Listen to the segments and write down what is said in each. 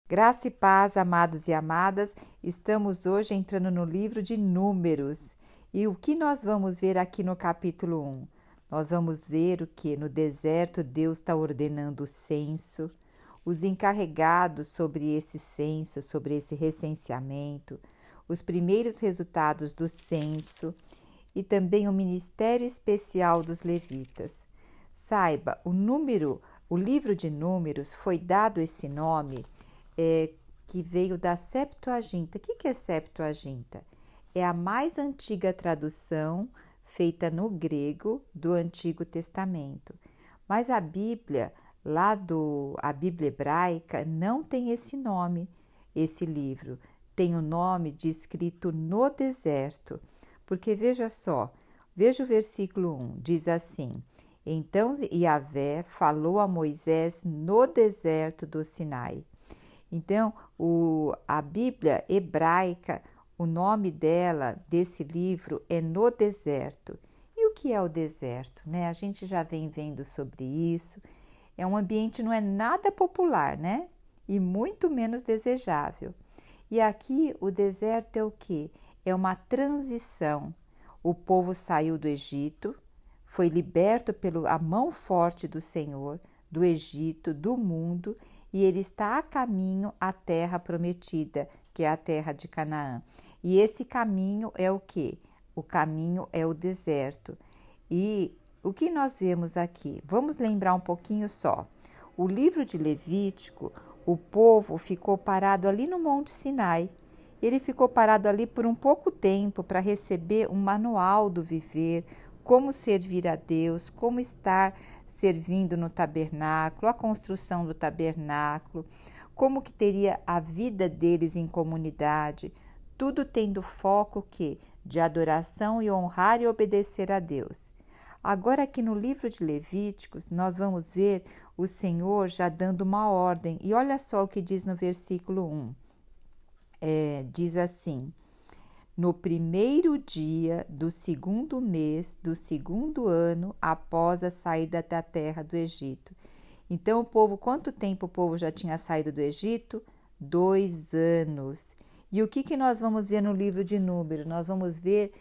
Graça e paz, amados e amadas, estamos hoje entrando no livro de Números. E o que nós vamos ver aqui no capítulo 1? Nós vamos ver o que? No deserto, Deus está ordenando o censo, os encarregados sobre esse censo, sobre esse recenseamento, os primeiros resultados do censo e também o ministério especial dos levitas. Saiba, o livro de Números foi dado esse nome que veio da Septuaginta. O que é Septuaginta? É a mais antiga tradução feita no grego do Antigo Testamento. Mas a Bíblia, a Bíblia hebraica, não tem esse nome, esse livro. Tem o nome de escrito no deserto. Porque veja só, veja o versículo 1, diz assim: Então Yahvé falou a Moisés no deserto do Sinai. Então, a Bíblia hebraica, o nome dela, desse livro, é No Deserto. E o que é o deserto? Né? A gente já vem vendo sobre isso. É um ambiente, não é nada popular, né? E muito menos desejável. E aqui o deserto é o quê? É uma transição. O povo saiu do Egito, foi liberto pela mão forte do Senhor, do Egito, do mundo, e ele está a caminho à terra prometida, que é a terra de Canaã. E esse caminho é o quê? O caminho é o deserto. E o que nós vemos aqui? Vamos lembrar um pouquinho só. O livro de Levítico, o povo ficou parado ali no Monte Sinai. Ele ficou parado ali por um pouco tempo para receber um manual do viver, como servir a Deus, como estar servindo no tabernáculo, a construção do tabernáculo, como que teria a vida deles em comunidade, tudo tendo foco de adoração e honrar e obedecer a Deus. Agora aqui no livro de Levíticos, nós vamos ver o Senhor já dando uma ordem. E olha só o que diz no versículo 1. Diz assim: No primeiro dia do segundo mês do segundo ano após a saída da terra do Egito. Então o povo, quanto tempo o povo já tinha saído do Egito? 2 anos. E o que nós vamos ver no livro de Números? Nós vamos ver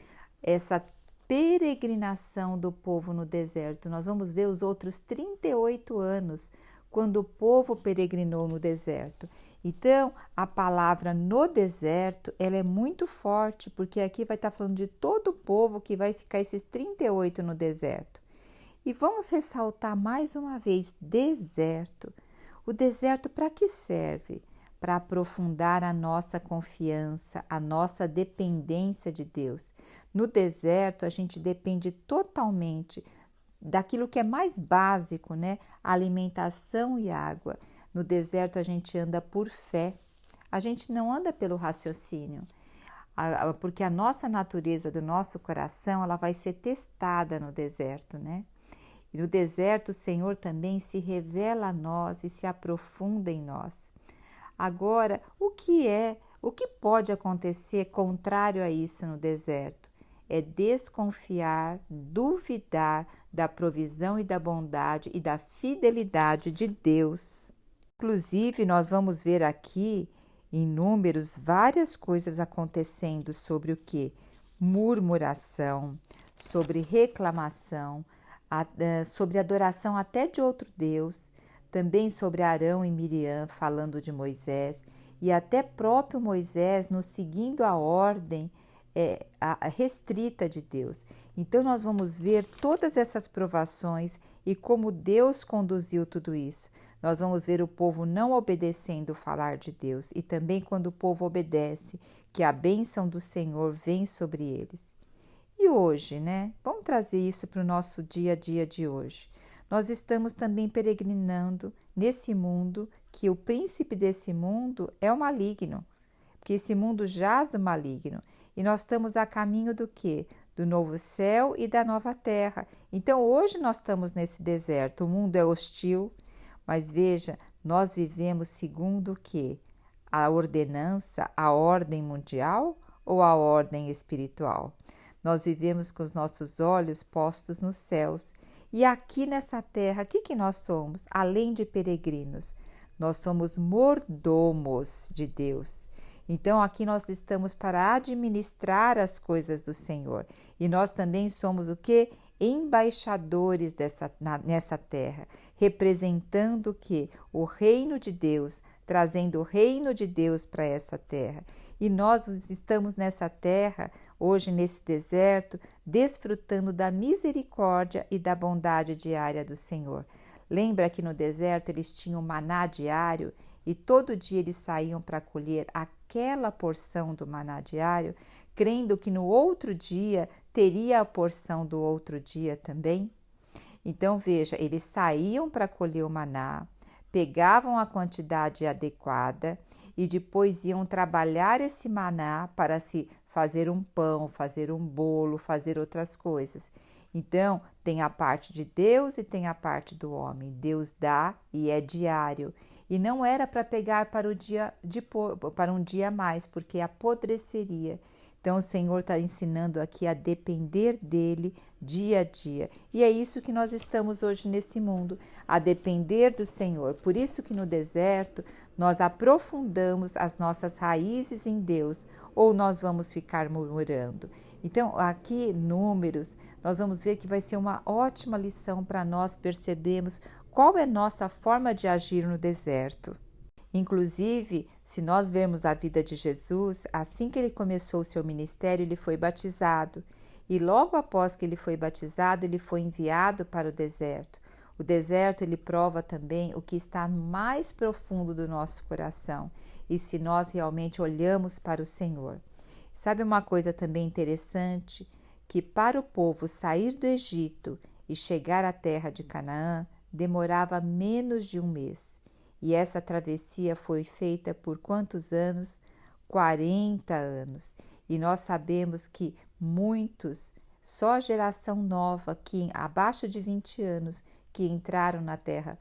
essa peregrinação do povo no deserto. Nós vamos ver os outros 38 anos quando o povo peregrinou no deserto. Então, a palavra no deserto, ela é muito forte, porque aqui vai estar falando de todo o povo que vai ficar esses 38 no deserto. E vamos ressaltar mais uma vez, deserto. O deserto para que serve? Para aprofundar a nossa confiança, a nossa dependência de Deus. No deserto, a gente depende totalmente daquilo que é mais básico, né? Alimentação e água. No deserto a gente anda por fé, a gente não anda pelo raciocínio, porque a nossa natureza do nosso coração, ela vai ser testada no deserto, né? E no deserto o Senhor também se revela a nós e se aprofunda em nós. Agora, o que pode acontecer contrário a isso no deserto? É desconfiar, duvidar da provisão e da bondade e da fidelidade de Deus. Inclusive, nós vamos ver aqui em Números várias coisas acontecendo sobre o que? Murmuração, sobre reclamação, sobre adoração até de outro Deus, também sobre Arão e Miriam falando de Moisés e até próprio Moisés nos seguindo a ordem restrita de Deus. Então nós vamos ver todas essas provações e como Deus conduziu tudo isso. Nós vamos ver o povo não obedecendo o falar de Deus e também quando o povo obedece, que a bênção do Senhor vem sobre eles. E hoje, né? Vamos trazer isso para o nosso dia a dia de hoje. Nós estamos também peregrinando nesse mundo, que o príncipe desse mundo é o maligno, porque esse mundo jaz do maligno. E nós estamos a caminho do quê? Do novo céu e da nova terra. Então hoje nós estamos nesse deserto, o mundo é hostil, mas veja, nós vivemos segundo o quê? A ordenança, a ordem mundial ou a ordem espiritual? Nós vivemos com os nossos olhos postos nos céus. E aqui nessa terra, o que nós somos? Além de peregrinos, nós somos mordomos de Deus. Então, aqui nós estamos para administrar as coisas do Senhor. E nós também somos o quê? Embaixadores nessa terra, representando o quê? O reino de Deus, trazendo o reino de Deus para essa terra. E nós estamos nessa terra, hoje nesse deserto, desfrutando da misericórdia e da bondade diária do Senhor. Lembra que no deserto eles tinham maná diário e todo dia eles saíam para colher aquela porção do maná diário, crendo que no outro dia teria a porção do outro dia também? Então veja, eles saíam para colher o maná, pegavam a quantidade adequada e depois iam trabalhar esse maná para se fazer um pão, fazer um bolo, fazer outras coisas. Então, tem a parte de Deus e tem a parte do homem. Deus dá e é diário. E não era para pegar para um dia a mais, porque apodreceria. Então, o Senhor está ensinando aqui a depender dele dia a dia. E é isso que nós estamos hoje nesse mundo, a depender do Senhor. Por isso que no deserto nós aprofundamos as nossas raízes em Deus, ou nós vamos ficar murmurando. Então, aqui, Números, nós vamos ver que vai ser uma ótima lição para nós percebermos qual é nossa forma de agir no deserto. Inclusive, se nós vermos a vida de Jesus, assim que ele começou o seu ministério, ele foi batizado. E logo após que ele foi batizado, ele foi enviado para o deserto. O deserto, ele prova também o que está mais profundo do nosso coração. E se nós realmente olhamos para o Senhor. Sabe uma coisa também interessante? Que para o povo sair do Egito e chegar à terra de Canaã, demorava menos de um mês. E essa travessia foi feita por quantos anos? 40 anos. E nós sabemos que muitos, só a geração nova, que abaixo de 20 anos, que entraram na terra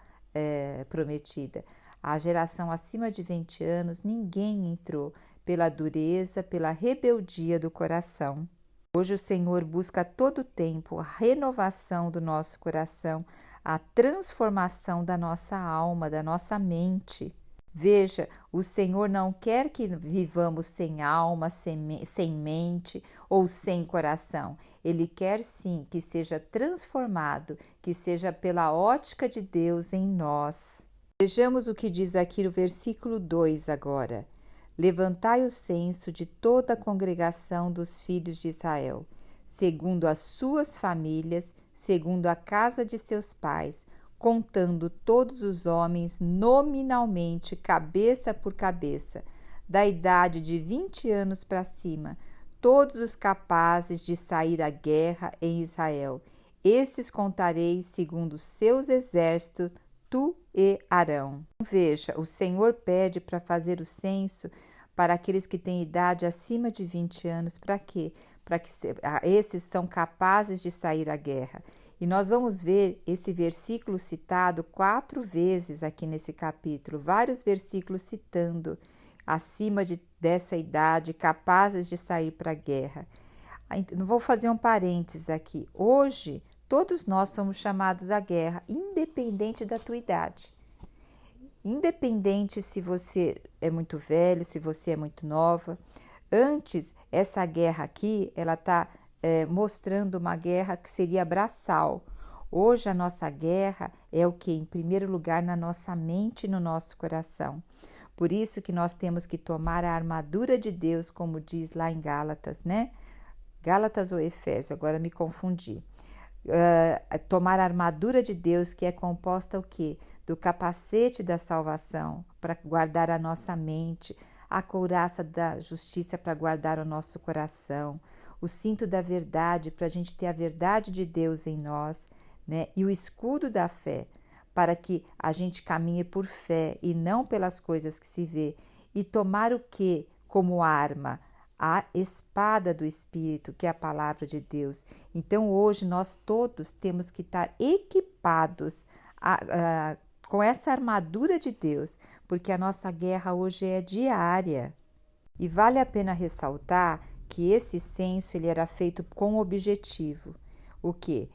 prometida. A geração acima de 20 anos, ninguém entrou pela dureza, pela rebeldia do coração. Hoje o Senhor busca a todo tempo a renovação do nosso coração, a transformação da nossa alma, da nossa mente. Veja, o Senhor não quer que vivamos sem alma, sem mente ou sem coração. Ele quer sim que seja transformado, que seja pela ótica de Deus em nós. Vejamos o que diz aqui no versículo 2 agora. Levantai o censo de toda a congregação dos filhos de Israel, segundo as suas famílias, segundo a casa de seus pais, contando todos os homens nominalmente, cabeça por cabeça, da idade de 20 anos para cima, todos os capazes de sair à guerra em Israel. Esses contareis segundo seus exércitos, tu e Arão. Veja, o Senhor pede para fazer o censo para aqueles que têm idade acima de 20 anos. Para quê? Para que esses são capazes de sair à guerra. E nós vamos ver esse versículo citado 4 vezes aqui nesse capítulo, vários versículos citando acima dessa idade, capazes de sair para a guerra. Vou fazer um parênteses aqui. Hoje, todos nós somos chamados à guerra, independente da tua idade. Independente se você é muito velho, se você é muito nova. Antes, essa guerra aqui, ela está mostrando uma guerra que seria braçal. Hoje, a nossa guerra é o que? Em primeiro lugar, na nossa mente e no nosso coração. Por isso que nós temos que tomar a armadura de Deus, como diz lá em Gálatas, né? Gálatas ou Efésio, agora me confundi. Tomar a armadura de Deus, que é composta o quê? Do capacete da salvação, para guardar a nossa mente, a couraça da justiça para guardar o nosso coração, o cinto da verdade para a gente ter a verdade de Deus em nós, né? E o escudo da fé, para que a gente caminhe por fé e não pelas coisas que se vê. E tomar o quê como arma? A espada do Espírito, que é a palavra de Deus. Então, hoje, nós todos temos que estar equipados com essa armadura de Deus, porque a nossa guerra hoje é diária. E vale a pena ressaltar que esse censo ele era feito com objetivo. O quê?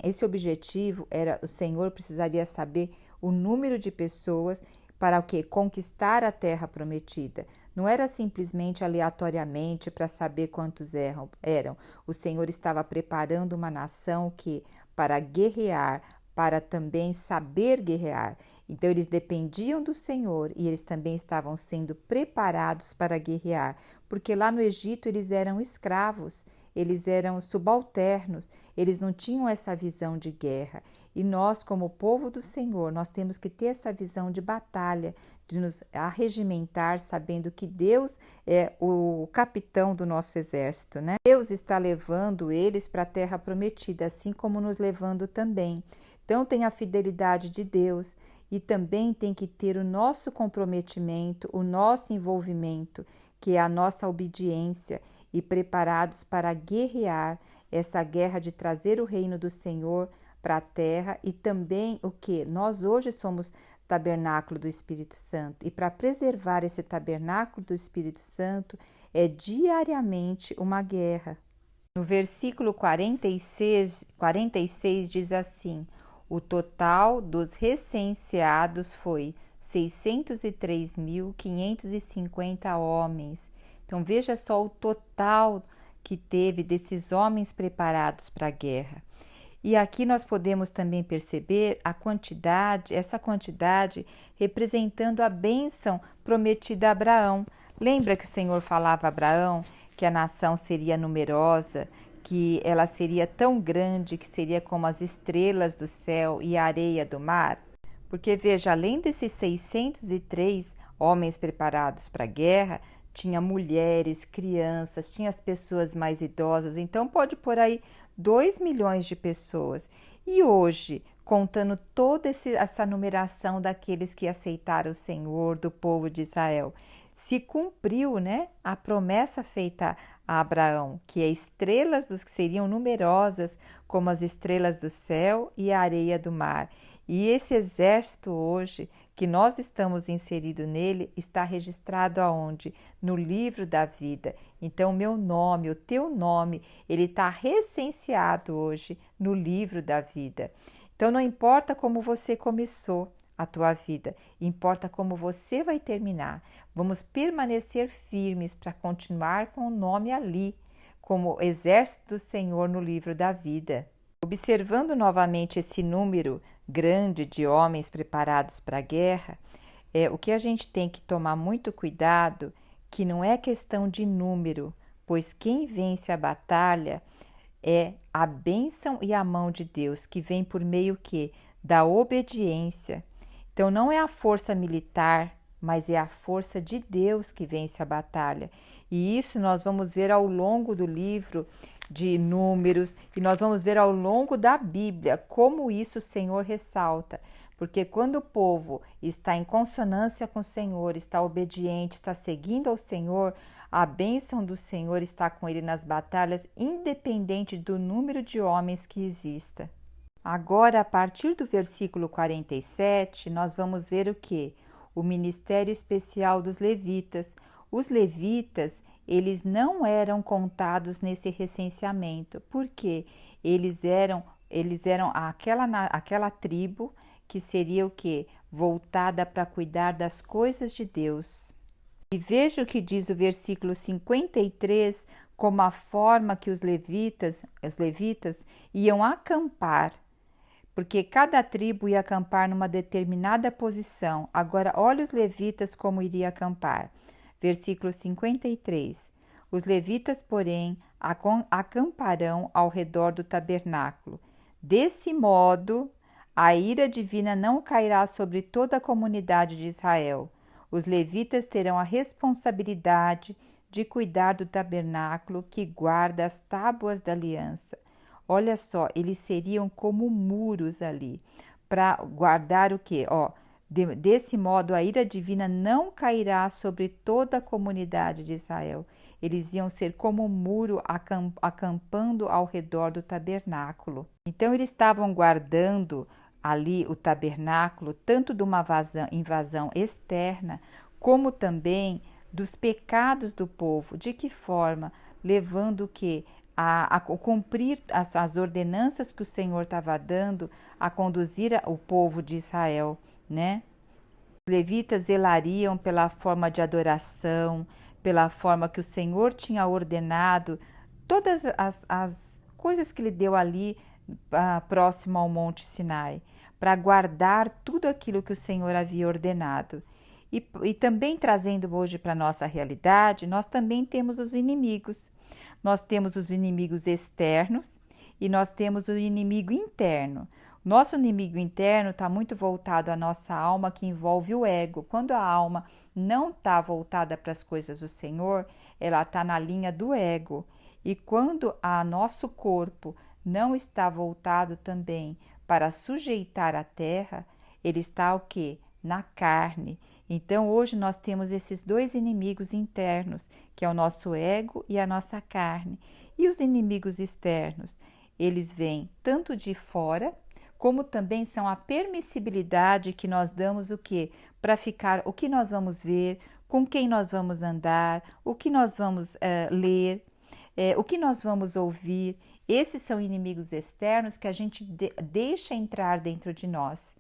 Esse objetivo era, o Senhor precisaria saber o número de pessoas para o quê? Conquistar a terra prometida. Não era simplesmente aleatoriamente para saber quantos eram. O Senhor estava preparando uma nação que para guerrear, para também saber guerrear. Então eles dependiam do Senhor e eles também estavam sendo preparados para guerrear, porque lá no Egito eles eram escravos, eles eram subalternos, eles não tinham essa visão de guerra. E nós, como povo do Senhor, nós temos que ter essa visão de batalha, de nos arregimentar, sabendo que Deus é o capitão do nosso exército, né? Deus está levando eles para a terra prometida, assim como nos levando também. Então tem a fidelidade de Deus e também tem que ter o nosso comprometimento, o nosso envolvimento, que é a nossa obediência, e preparados para guerrear essa guerra de trazer o reino do Senhor para a terra. E também o que? Nós hoje somos tabernáculo do Espírito Santo, e para preservar esse tabernáculo do Espírito Santo é diariamente uma guerra. No versículo 46 diz assim: o total dos recenseados foi 603.550 homens. Então veja só o total que teve desses homens preparados para a guerra. E aqui nós podemos também perceber essa quantidade representando a bênção prometida a Abraão. Lembra que o Senhor falava a Abraão que a nação seria numerosa, que ela seria tão grande que seria como as estrelas do céu e a areia do mar? Porque veja, além desses 603 homens preparados para a guerra, tinha mulheres, crianças, tinha as pessoas mais idosas, então pode pôr aí 2 milhões de pessoas. E hoje, contando toda essa numeração daqueles que aceitaram o Senhor, do povo de Israel, se cumpriu, né, a promessa feita a Abraão, que é estrelas dos que seriam numerosas como as estrelas do céu e a areia do mar. E esse exército hoje, que nós estamos inseridos nele, está registrado aonde? No livro da vida. Então, o meu nome, o teu nome, ele está recenseado hoje no livro da vida. Então, não importa como você começou a tua vida, importa como você vai terminar. Vamos permanecer firmes para continuar com o nome ali, como exército do Senhor no livro da vida. Observando novamente esse número grande de homens preparados para a guerra, o que a gente tem que tomar muito cuidado, que não é questão de número, pois quem vence a batalha é a bênção e a mão de Deus, que vem por meio que? Da obediência. Então não é a força militar, mas é a força de Deus que vence a batalha. E isso nós vamos ver ao longo do livro de Números, e nós vamos ver ao longo da Bíblia como isso o Senhor ressalta. Porque quando o povo está em consonância com o Senhor, está obediente, está seguindo ao Senhor, a bênção do Senhor está com ele nas batalhas, independente do número de homens que exista. Agora, a partir do versículo 47, nós vamos ver o que? O ministério especial dos levitas. Os levitas, eles não eram contados nesse recenseamento, porque eles eram aquela tribo que seria o que? Voltada para cuidar das coisas de Deus. E veja o que diz o versículo 53, como a forma que os levitas iam acampar, porque cada tribo ia acampar numa determinada posição. Agora, olha os levitas como iria acampar. Versículo 53. Os levitas, porém, acamparão ao redor do tabernáculo. Desse modo, a ira divina não cairá sobre toda a comunidade de Israel. Os levitas terão a responsabilidade de cuidar do tabernáculo que guarda as tábuas da aliança. Olha só, eles seriam como muros ali, para guardar o quê? Desse modo, a ira divina não cairá sobre toda a comunidade de Israel. Eles iam ser como um muro acampando ao redor do tabernáculo. Então, eles estavam guardando ali o tabernáculo, tanto de uma invasão externa, como também dos pecados do povo. De que forma? Levando o quê? A cumprir as ordenanças que o Senhor estava dando, a conduzir o povo de Israel né? Os levitas zelariam pela forma de adoração, pela forma que o Senhor tinha ordenado, todas as coisas que ele deu ali próximo ao Monte Sinai, para guardar tudo aquilo que o Senhor havia ordenado. E também trazendo hoje para a nossa realidade, nós também temos os inimigos. Nós temos os inimigos externos e nós temos o inimigo interno. Nosso inimigo interno está muito voltado à nossa alma, que envolve o ego. Quando a alma não está voltada para as coisas do Senhor, ela está na linha do ego. E quando a nosso corpo não está voltado também para sujeitar a terra, ele está o quê? Na carne. Então hoje nós temos esses dois inimigos internos, que é o nosso ego e a nossa carne. E os inimigos externos, eles vêm tanto de fora, como também são a permissibilidade que nós damos o quê? Para ficar, o que nós vamos ver, com quem nós vamos andar, o que nós vamos ler, o que nós vamos ouvir. Esses são inimigos externos que a gente deixa entrar dentro de nós.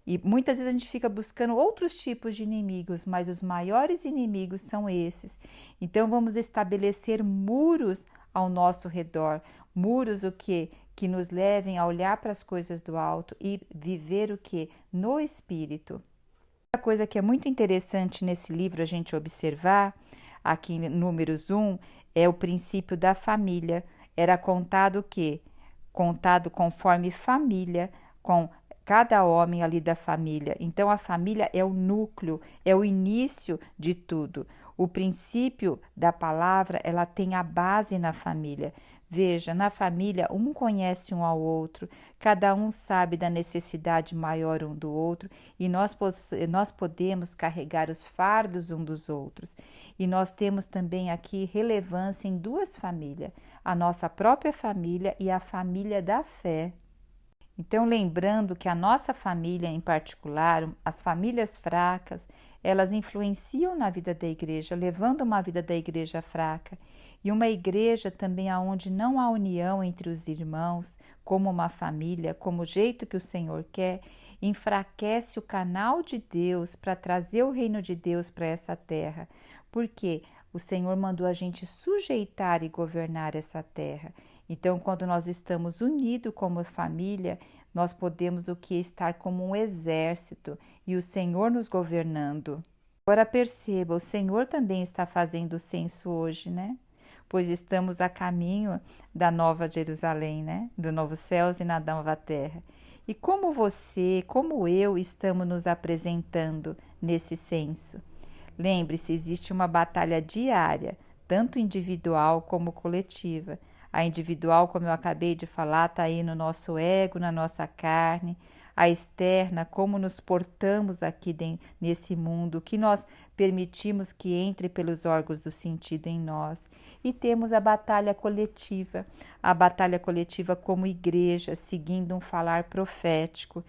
E muitas vezes a gente fica buscando outros tipos de inimigos, mas os maiores inimigos são esses. Então vamos estabelecer muros ao nosso redor, muros o quê? Que nos levem a olhar para as coisas do alto e viver o quê? No Espírito. Outra coisa que é muito interessante nesse livro a gente observar, aqui em Números 1, é o princípio da família. Era contado o quê? Contado conforme família, com cada homem ali da família. Então a família é o núcleo, é o início de tudo. O princípio da palavra, ela tem a base na família. Veja, na família um conhece um ao outro, cada um sabe da necessidade maior um do outro e nós podemos carregar os fardos um dos outros. E nós temos também aqui relevância em duas famílias, a nossa própria família e a família da fé. Então, lembrando que a nossa família em particular, as famílias fracas, elas influenciam na vida da igreja, levando uma vida da igreja fraca. E uma igreja também onde não há união entre os irmãos, como uma família, como o jeito que o Senhor quer, enfraquece o canal de Deus para trazer o reino de Deus para essa terra. Porque o Senhor mandou a gente sujeitar e governar essa terra. Então, quando nós estamos unidos como família, nós podemos o que? Estar como um exército e o Senhor nos governando. Agora perceba, o Senhor também está fazendo o censo hoje, né? Pois estamos a caminho da Nova Jerusalém, né? Do novo céus e na nova terra. E como você, como eu, estamos nos apresentando nesse censo? Lembre-se, existe uma batalha diária, tanto individual como coletiva. A individual, como eu acabei de falar, está aí no nosso ego, na nossa carne. A externa, como nos portamos aqui nesse mundo, o que nós permitimos que entre pelos órgãos do sentido em nós. E temos a batalha coletiva como igreja, seguindo um falar profético.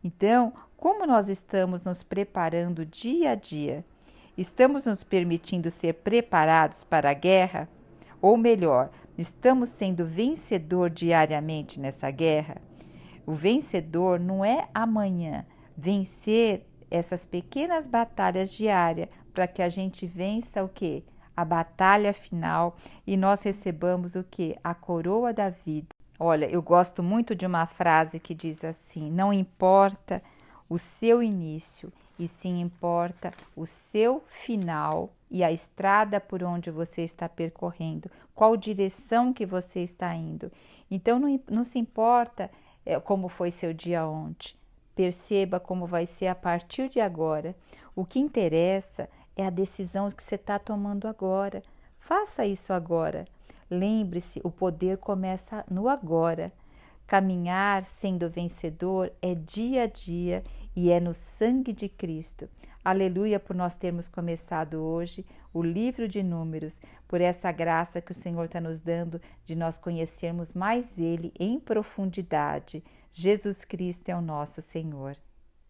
Então, como nós estamos nos preparando dia a dia? Estamos nos permitindo ser preparados para a guerra? Ou melhor, estamos sendo vencedor diariamente nessa guerra? O vencedor não é amanhã, vencer essas pequenas batalhas diárias para que a gente vença o quê? A batalha final e nós recebamos o quê? A coroa da vida. Olha, eu gosto muito de uma frase que diz assim: não importa o seu início, e sim importa o seu final e a estrada por onde você está percorrendo, qual direção que você está indo. Então não se importa como foi seu dia ontem, perceba como vai ser a partir de agora. O que interessa é a decisão que você está tomando agora. Faça isso agora. Lembre-se, o poder começa no agora. Caminhar sendo vencedor é dia a dia e é no sangue de Cristo. Aleluia por nós termos começado hoje o livro de Números, por essa graça que o Senhor está nos dando de nós conhecermos mais Ele em profundidade. Jesus Cristo é o nosso Senhor.